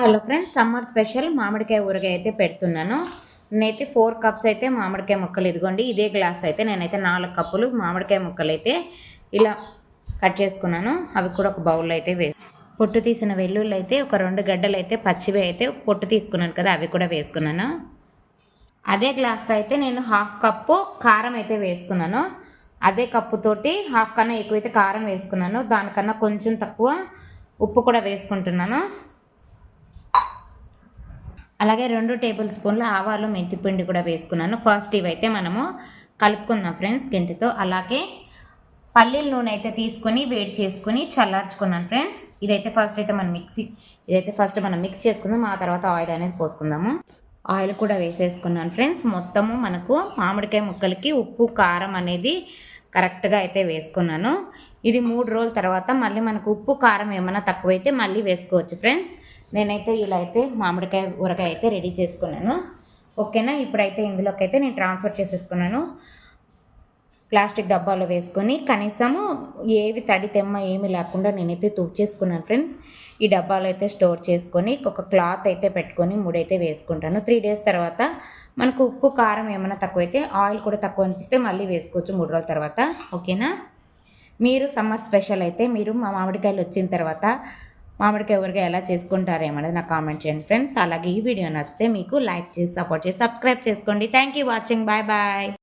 Hello friends, summer special మామిడికాయ ఊరగాయ అయితే పెడుతున్నాను. నేనైతే 4 కప్స్ అయితే మామిడికాయ ముక్కలు, ఇదిగోండి ఇదే గ్లాస్ అయితే నేనైతే 4 కప్పులు మామిడికాయ ముక్కలు అయితే ఇలా కట్ చేసుకున్నాను. అవి కూడా ఒక బౌల్లో అయితే పొట్టు తీసిన వెల్లుల్లి అయితే ఒక 2 గడ్డలు అయితే పచ్చివి అయితే పొట్టు తీసుకున్నాను కదా, అవి కూడా వేసుకున్నాను. అదే గ్లాస్తో అయితే నేను 1/2 కప్పు కారం అయితే వేసుకున్నాను. అదే కప్పుతోటి 1/2 కన్నా ఎక్కువైతే కారం వేసుకున్నాను. దానికన్నా కొంచెం తక్కువ ఉప్పు కూడా వేసుకుంటున్నాను. అలాగే 2 టేబుల్ స్పూన్ల ఆవాలు మెంతిపిండి కూడా వేసుకున్నాను. ఫస్ట్ ఇవైతే మనము కలుపుకుందాం ఫ్రెండ్స్ గెంటితో. అలాగే పల్లీల నూనె అయితే తీసుకొని వేడి చేసుకుని చల్లార్చుకున్నాను ఫ్రెండ్స్. ఇదైతే ఫస్ట్ మనం మిక్స్ చేసుకుందాం. ఆ తర్వాత ఆయిల్ అనేది పోసుకుందాము. ఆయిల్ కూడా వేసేసుకున్నాను ఫ్రెండ్స్. మొత్తము మనకు మామిడికాయ ముక్కలకి ఉప్పు కారం అనేది కరెక్ట్గా అయితే వేసుకున్నాను. ఇది 3 రోజుల తర్వాత మళ్ళీ మనకు ఉప్పు కారం ఏమైనా తక్కువైతే మళ్ళీ వేసుకోవచ్చు ఫ్రెండ్స్. నేనైతే ఇలా అయితే మామిడికాయ ఊరగాయ అయితే రెడీ చేసుకున్నాను. ఓకేనా, ఇప్పుడైతే ఇందులోకి అయితే నేను ట్రాన్స్ఫర్ చేసేసుకున్నాను. ప్లాస్టిక్ డబ్బాలో వేసుకొని కనీసము ఏవి తడి తెమ్మ ఏమి లేకుండా నేనైతే తుడిచేసుకున్నాను ఫ్రెండ్స్. ఈ డబ్బాలో అయితే స్టోర్ చేసుకొని ఒక క్లాత్ అయితే పెట్టుకొని ముడైతే వేసుకుంటాను. 3 డేస్ తర్వాత మనకు ఉప్పు కారం ఏమైనా తక్కువైతే, ఆయిల్ కూడా తక్కువ అనిపిస్తే మళ్ళీ వేసుకోవచ్చు 3 రోజుల తర్వాత. ఓకేనా, మీరు సమ్మర్ స్పెషల్ అయితే మీరు మా మామిడికాయలు వచ్చిన తర్వాత మామిడికాయ ఊరగాయ ఎలా చేసుకుంటారేమనేది నాకు కామెంట్ చేయండి ఫ్రెండ్స్. అలాగే ఈ వీడియో నచ్చితే మీకు లైక్ చేసి సపోర్ట్ చేసి సబ్స్క్రైబ్ చేసుకోండి. Thank you watching. Bye bye.